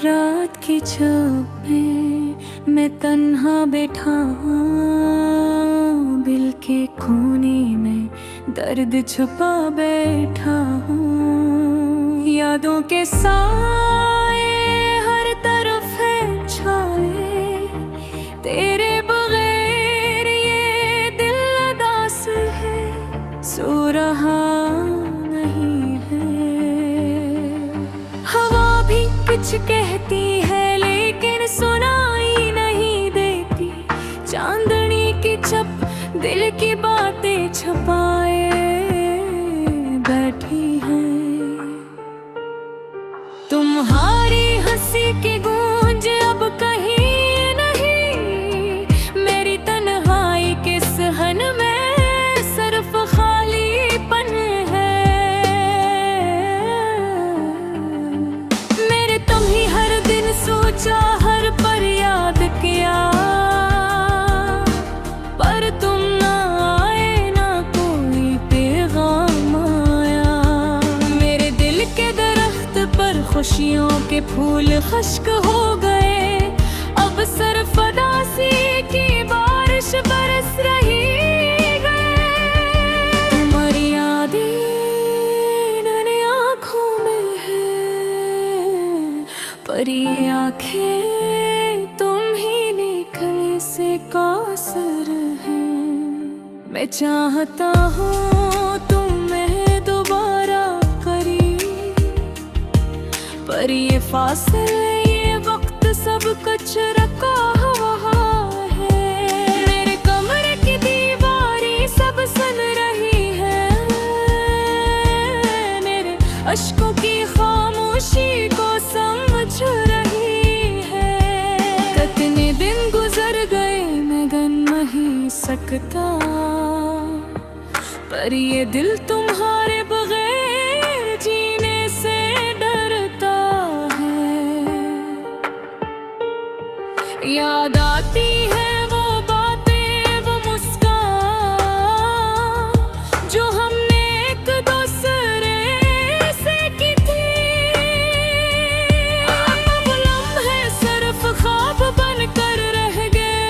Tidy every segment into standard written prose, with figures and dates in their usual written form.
रात की छाँव में मैं तन्हा बैठा हूँ, दिल के कोने में दर्द छुपा बैठा हूँ। यादों के साए हर तरफ है छाए, तेरे बगैर ये दिल उदास है, सो रहा नहीं है। हवा भी कुछ कहती है लेकिन सुनाई नहीं देती, चांदनी की छप दिल की बातें छुपाए बैठी है। तुम्हारी हंसी की गूंज अब कहीं नहीं, मेरी तन्हाई के सहन में सिर्फ खालीपन है। मेरे तुम ही हर दिन सोचा, हर पर याद किया, पर तुम ना आए, ना कोई पैगाम आया। मेरे दिल के दरख्त पर खुशियों के फूल खुश्क हो गए, अब सिर्फ उदासी की बारिश बरस रही है। तुम्हारी यादें नन्ही आँखों में है, पर ये आँखें तुम ही निकले से कासर है। मैं चाहता हूँ तुम्हें दोबारा करीब, पर ये फासले ये वक्त सब कुछ रखा हुआ है। मेरे कमरे की दीवारें सब सुन रही है, मेरे अश्कों की खामोशी को समझ रही है। कितने दिन गुजर गए मैं गिन नहीं सकता, पर ये दिल तुम्हारे बगैर जीने से डरता है। याद आती है वो बातें, वो मुस्कान जो हमने एक दूसरे से की थी। अब लम्हे सिर्फ ख्वाब बनकर रह गए,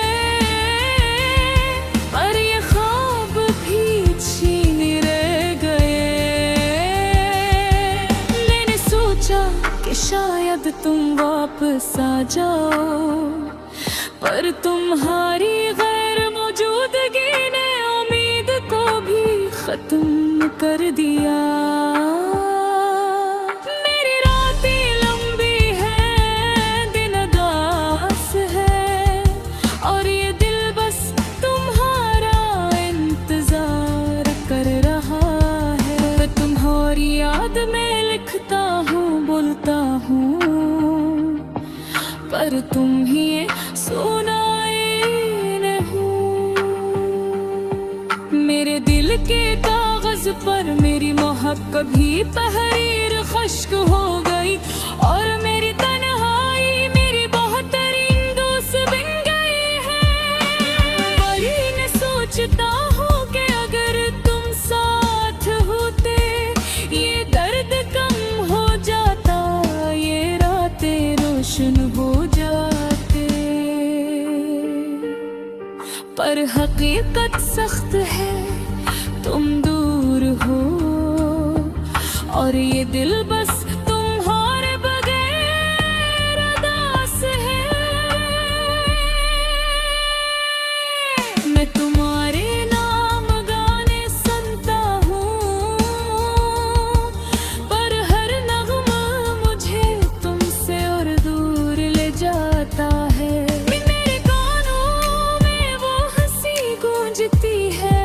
पर ये ख्वाब भी छीन रह गए। मैंने सोचा कि शायद तुम वापस आ जाओ, पर तुम्हारी गैर मौजूदगी ने उम्मीद को भी खत्म कर दिया। मेरी रातें लंबी हैं, दिन उदास है, और ये दिल बस तुम्हारा इंतजार कर रहा है। तुम्हारी याद में लिखता हूँ, बोलता हूँ, पर तुम ही सुनाए नहीं। मेरे दिल के कागज पर मेरी मोहब्बत कभी तहरीर खुश्क हो गई, और मेरी तन्हाई मेरी बेहतरीन दोस्त बन गई है। वही न सोचता हूँ कि अगर तुम साथ होते ये दर्द कम हो जाता, ये रातें रोशन हो जाते। पर हकीकत सख्त है, तुम दूर हो, और ये दिल बस तुम्हारे बगैर उदास है। मैं तुम्हारे नाम गाने सुनता हूँ, पर हर नगमा मुझे तुमसे और दूर ले जाता है। मेरे कानों में वो हंसी गूंजती है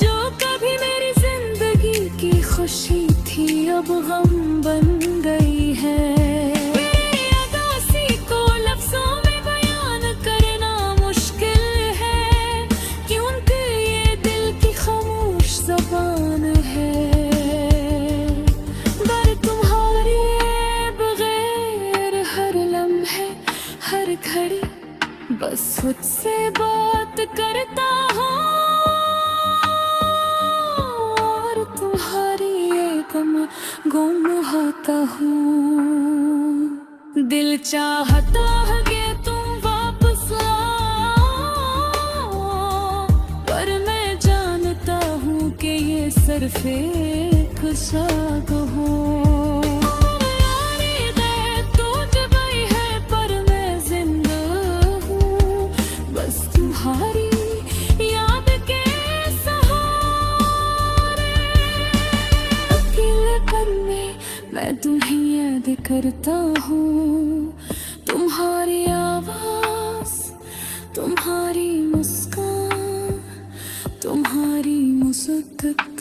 जो कभी मेरी जिंदगी की खुशी थी, अब गम बन गई है। मेरी उदासी को लफ्जों में बयान करना मुश्किल है, क्योंकि ये दिल की खामोश ज़बान है। पर तुम्हारे बगैर हर लम्हे हर घड़ी बस खुद से बात करता हूँ, और तुम्हारी एक गुम होता हूँ। दिल चाहता है कि तुम वापस आओ, पर मैं जानता हूँ कि ये सिर्फ एक साग हो। तो जब आई है पर मैं जिंदा हूँ, बस तुम्हारी याद के सहारे। अकेलेपन में मैं तुम्हें याद करता हूँ, तुम्हारी आवाज, तुम्हारी मुस्कान, तुम्हारी मुस्कुराहट,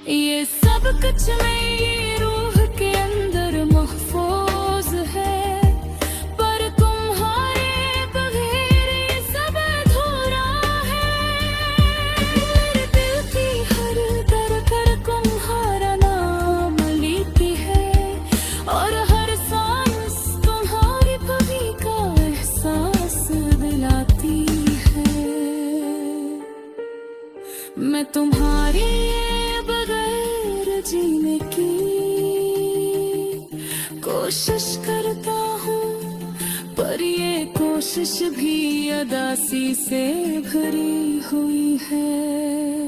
ये सब कुछ मेरी रूह के अंदर महफूज है। पर तुम्हारे बगैर ये सब अधूरा है। मेरे दिल की हर धड़कन तुम्हारा नाम लिखती है, और हर सांस तुम्हारी पगी का एहसास दिलाती है। मैं तुम्हारे बगैर जीने की कोशिश करता हूँ, पर ये कोशिश भी अदासी से भरी हुई है।